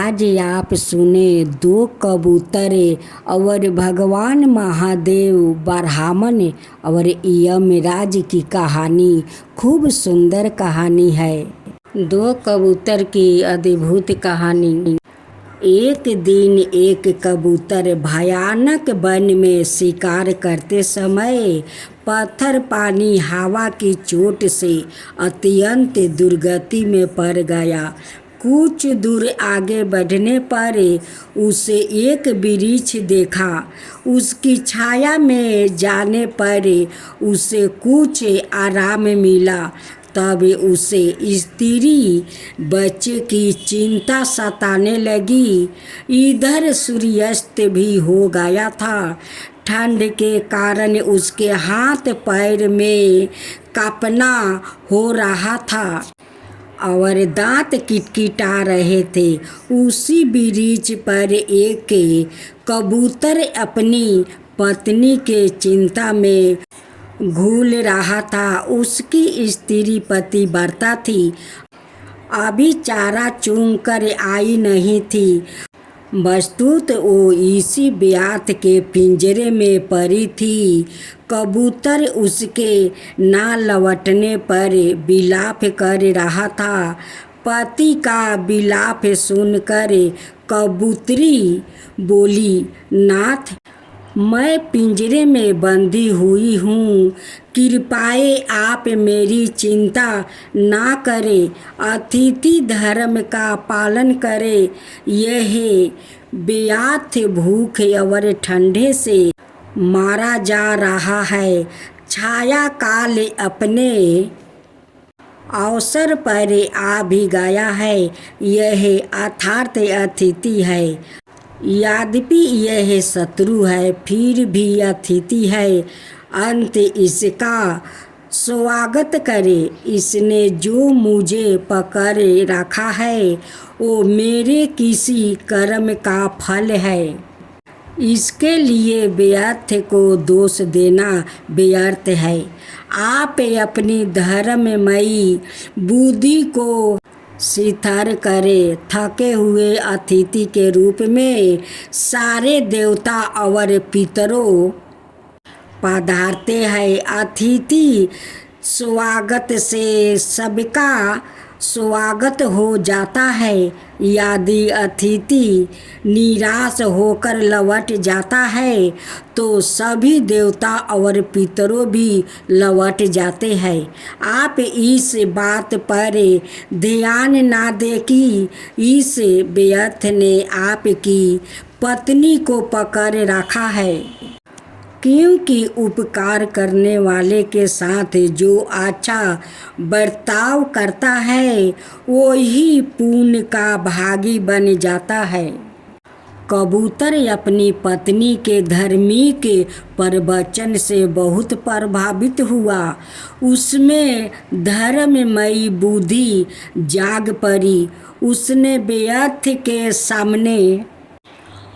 आज आप सुने दो कबूतर और भगवान महादेव ब्राह्मण और यमराज की कहानी। खूब सुंदर कहानी है। दो कबूतर की अद्भुत कहानी। एक दिन एक कबूतर भयानक वन में शिकार करते समय पत्थर पानी हवा की चोट से अत्यंत दुर्गति में पड़ गया। कुछ दूर आगे बढ़ने पर उसे एक वृक्ष देखा। उसकी छाया में जाने पर उसे कुछ आराम मिला। तब उसे स्त्री बच्चे की चिंता सताने लगी। इधर सूर्यास्त भी हो गया था। ठंड के कारण उसके हाथ पैर में कांपना हो रहा था और दांत किटकिटा रहे थे। उसी वृक्ष पर एक कबूतर अपनी पत्नी के चिंता में घुल रहा था। उसकी स्त्री पतिव्रता थी, अभी चारा चुन कर आई नहीं थी। वस्तुत वो इसी ब्यात के पिंजरे में पड़ी थी। कबूतर उसके ना लौटने पर विलाप कर रहा था। पति का विलाप सुनकर कबूतरी बोली, नाथ, मैं पिंजरे में बंधी हुई हूँ, कृपाए आप मेरी चिंता ना करें, अतिथि धर्म का पालन करें। यह बेअर्थ भूख और ठंडे से मारा जा रहा है। छाया काल अपने अवसर पर आ भी गया है। यह अर्थात अतिथि है। यद्यपि यह शत्रु है, फिर भी अतिथि है। अंत इसका स्वागत करे। इसने जो मुझे पकड़ रखा है वो मेरे किसी कर्म का फल है। इसके लिए व्यर्थ को दोष देना व्यर्थ है। आप अपनी धर्ममयी बुद्धि को शिथिल करें। थके हुए अतिथि के रूप में सारे देवता और पितरों पधारते हैं। अतिथि स्वागत से सबका स्वागत हो जाता है। यदि अतिथि निराश होकर लौट जाता है तो सभी देवता और पितरों भी लौट जाते हैं। आप इस बात पर ध्यान ना दें कि इस व्यर्थ ने आपकी पत्नी को पकड़ रखा है, क्योंकि उपकार करने वाले के साथ जो अच्छा बर्ताव करता है वो ही पुण्य का भागी बन जाता है। कबूतर अपनी पत्नी के धार्मिक प्रवचन से बहुत प्रभावित हुआ। उसमें धर्ममयी बुद्धि जाग पड़ी। उसने व्यर्थ के सामने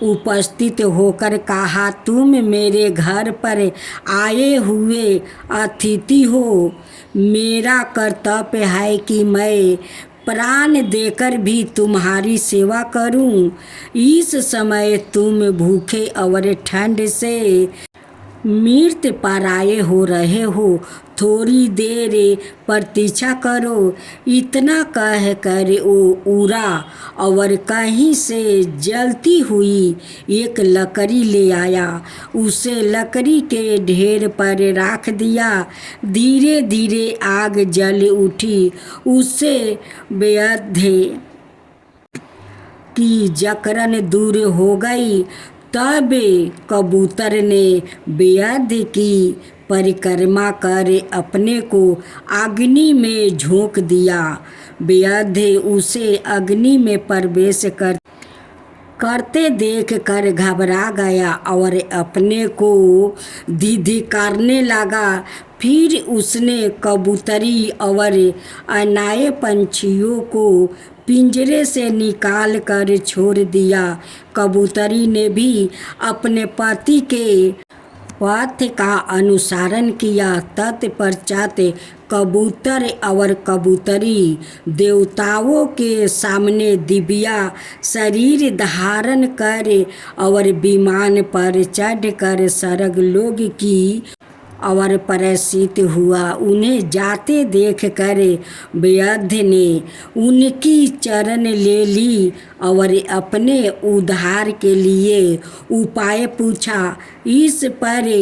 उपस्थित होकर कहा, तुम मेरे घर पर आए हुए अतिथि हो। मेरा कर्तव्य है कि मैं प्राण देकर भी तुम्हारी सेवा करूं। इस समय तुम भूखे और ठंड से मृत्यु पराये हो रहे हो। थोड़ी देर प्रतीक्षा करो। इतना कह कर वो उड़ा और कहीं से जलती हुई एक लकड़ी ले आया। उसे लकड़ी के ढेर पर रख दिया। धीरे धीरे आग जल उठी। उससे व्यर्थ की जकड़न दूर हो गई। तब कबूतर ने व्यर्थ की परिक्रमा कर अपने को अग्नि में झोंक दिया। व्यर्थ उसे अग्नि में प्रवेश करते देख कर घबरा गया और अपने को धिक्कारने लगा। फिर उसने कबूतरी और अन्य पंछियों को पिंजरे से निकाल कर छोड़ दिया। कबूतरी ने भी अपने पति के पथ का अनुसरण किया। तत्पश्चात कबूतर और कबूतरी देवताओं के सामने दिव्या शरीर धारण कर और विमान पर चढ़कर स्वर्ग लोक की और प्रसिद्ध हुआ। उन्हें जाते देख कर वैद्य ने उनकी चरण ले ली और अपने उद्धार के लिए उपाय पूछा। इस पर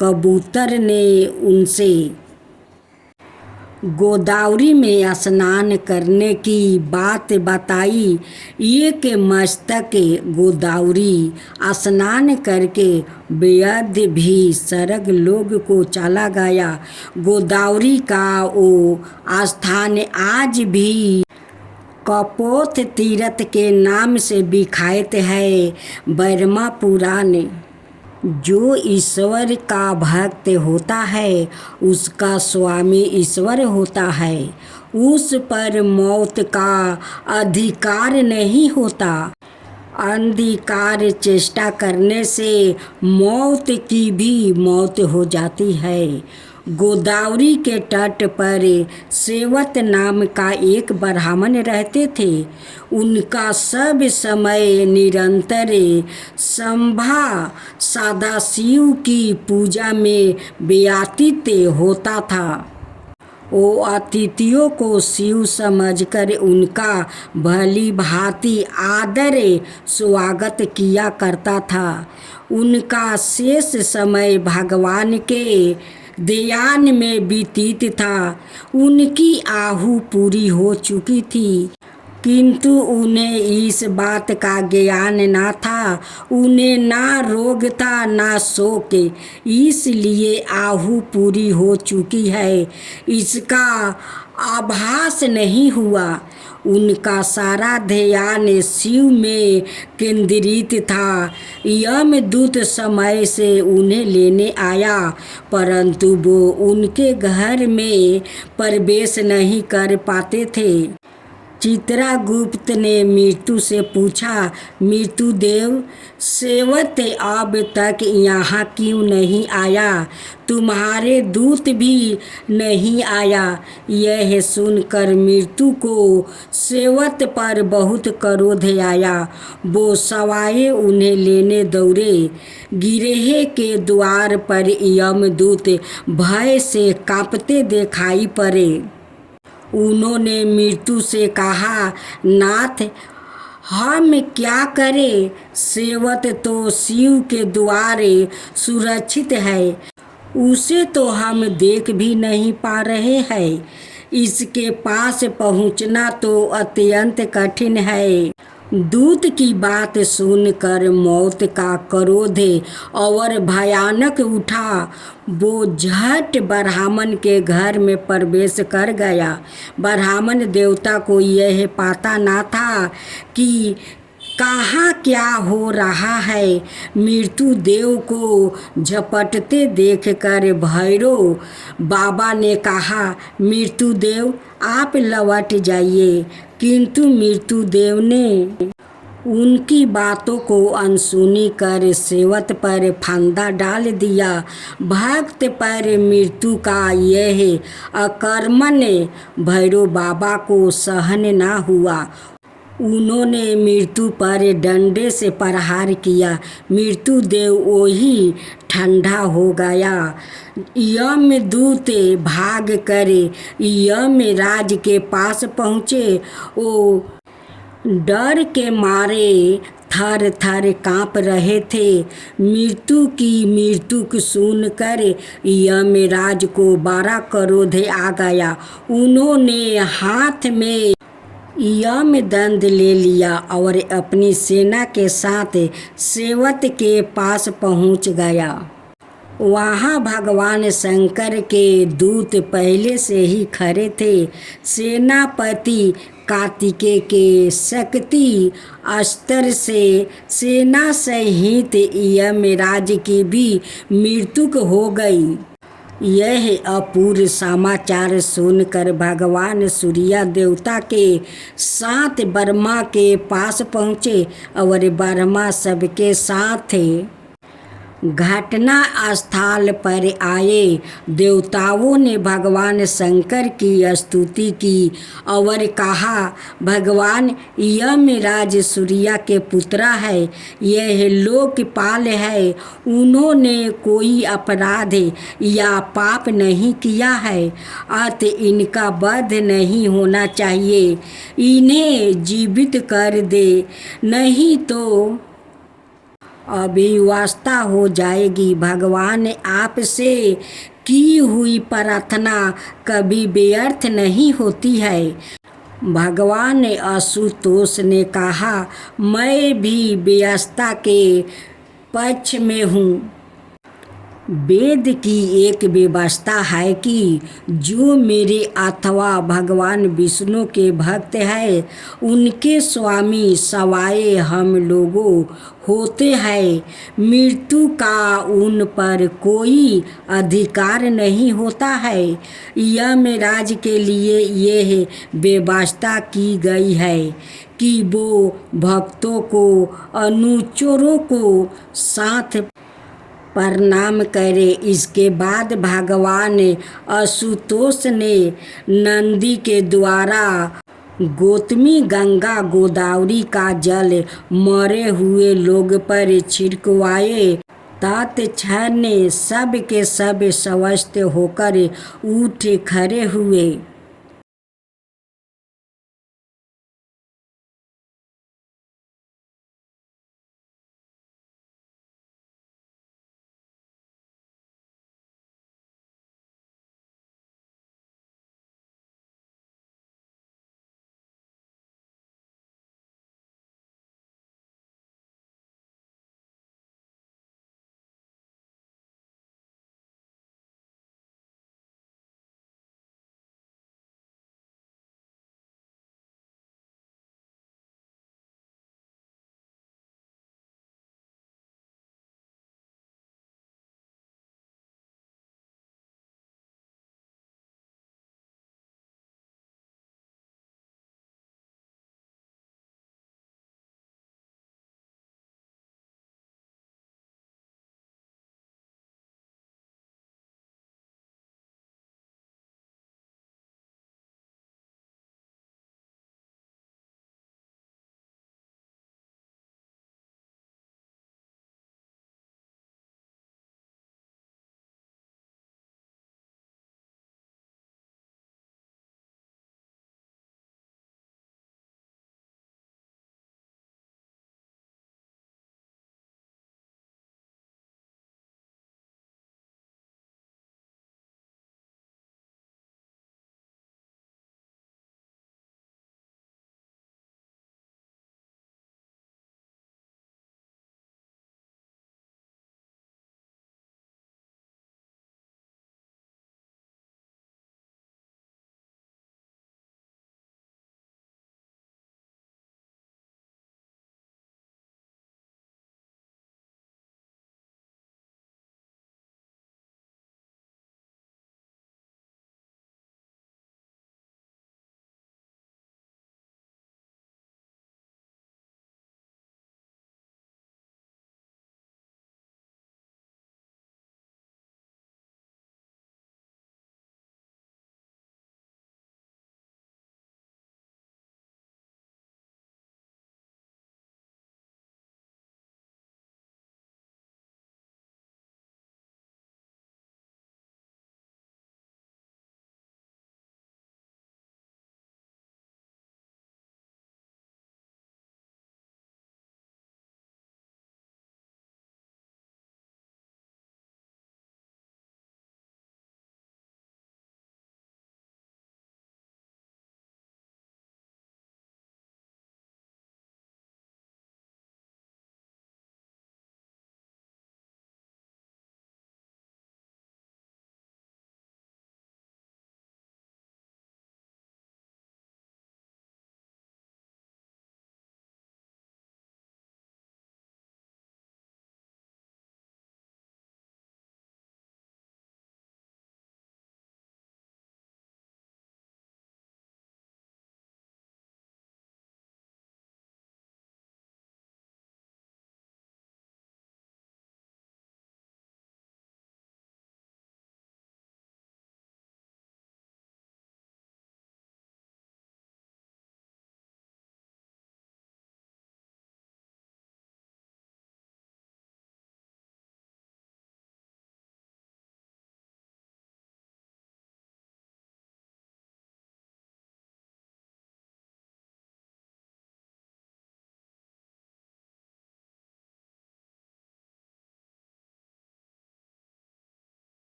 कबूतर ने उनसे गोदावरी में स्नान करने की बात बताई। एक मस्तक गोदावरी स्नान करके वैद्य भी स्वर्ग लोक को चला गया। गोदावरी का वो स्थान आज भी कपोत तीर्थ के नाम से विख्यात है। ब्रह्म पुराण जो ईश्वर का भक्त होता है उसका स्वामी ईश्वर होता है। उस पर मौत का अधिकार नहीं होता। अंधकार चेष्टा करने से मौत की भी मौत हो जाती है। गोदावरी के तट पर सेवत नाम का एक ब्राह्मण रहते थे। उनका सब समय निरंतर संभा सदाशिव की पूजा में व्यतीत होता था। वो अतिथियों को शिव समझकर उनका भली भांति आदर स्वागत किया करता था। उनका शेष समय भगवान के ध्यान में व्यतीत था। उनकी आहु पूरी हो चुकी थी किंतु उन्हें इस बात का ज्ञान न था। उन्हें ना रोग था ना शोक, इसलिए आहु पूरी हो चुकी है इसका आभास नहीं हुआ। उनका सारा ध्यान शिव में केंद्रित था। यमदूत समय से उन्हें लेने आया परंतु वो उनके घर में प्रवेश नहीं कर पाते थे। चित्रगुप्त ने मृत्यु से पूछा, मृत्युदेव सेवत अब तक यहाँ क्यों नहीं आया? तुम्हारे दूत भी नहीं आया। यह सुनकर मृत्यु को सेवत पर बहुत क्रोध आया। वो सवाए उन्हें लेने दौड़े। गिरहे के द्वार पर यमदूत भय से कांपते दिखाई पड़े। उन्होंने मृत्यु से कहा, नाथ हम क्या करें? सेवत तो शिव के द्वारे सुरक्षित है, उसे तो हम देख भी नहीं पा रहे हैं। इसके पास पहुंचना तो अत्यंत कठिन है। दूत की बात सुनकर मौत का क्रोध और भयानक उठा। वो झट ब्राह्मण के घर में प्रवेश कर गया। ब्राह्मण देवता को यह पता न था कि कहाँ क्या हो रहा है। मृत्युदेव को झपटते देखकर भैरव बाबा ने कहा, मृत्युदेव आप लौट जाइए। किंतु मृत्युदेव ने उनकी बातों को अनसुनी कर सेवत पर फंदा डाल दिया। भक्त पर मृत्यु का यह आक्रमण भैरव बाबा को सहन न हुआ। उन्होंने मृत्यु पर डंडे से प्रहार किया। मृत्युदेव वही ठंडा हो गया। यमदूत भाग कर यमराज के पास पहुँचे। वो डर के मारे थर थर काँप रहे थे। मृत्यु को सुनकर यमराज को बड़ा क्रोध आ गया। उन्होंने हाथ में यमदंड ले लिया और अपनी सेना के साथ सेवत के पास पहुंच गया। वहाँ भगवान शंकर के दूत पहले से ही खड़े थे। सेनापति कार्तिकेय के शक्ति अस्त्र से सेना सहित यमराज की भी मृत्यु हो गई। यह अपूर्व समाचार सुनकर भगवान सूर्य देवता के साथ ब्रह्मा के पास पहुँचे और ब्रह्मा सबके साथ घटना स्थल पर आए देवताओं ने भगवान शंकर की स्तुति की और कहा, भगवान यमराज सूर्य के पुत्र है, यह लोकपाल है, उन्होंने कोई अपराध या पाप नहीं किया है, अतः इनका वध नहीं होना चाहिए, इन्हें जीवित कर दे, नहीं तो अव्यवस्था हो जाएगी। भगवान आपसे की हुई प्रार्थना कभी व्यर्थ नहीं होती है। भगवान आशुतोष ने कहा, मैं भी व्यवस्था के पक्ष में हूँ। वेद की एक व्यवस्था है कि जो मेरे अथवा भगवान विष्णु के भक्त हैं, उनके स्वामी सवाए हम लोगों होते हैं, मृत्यु का उन पर कोई अधिकार नहीं होता है। यमराज के लिए यह व्यवस्था की गई है कि वो भक्तों को अनुचरों को साथ प्रणाम करे। इसके बाद भगवान आशुतोष ने नंदी के द्वारा गौतमी गंगा गोदावरी का जल मरे हुए लोग पर छिड़कवाए। तत्क्षण सब के सब स्वस्थ होकर उठ खड़े हुए।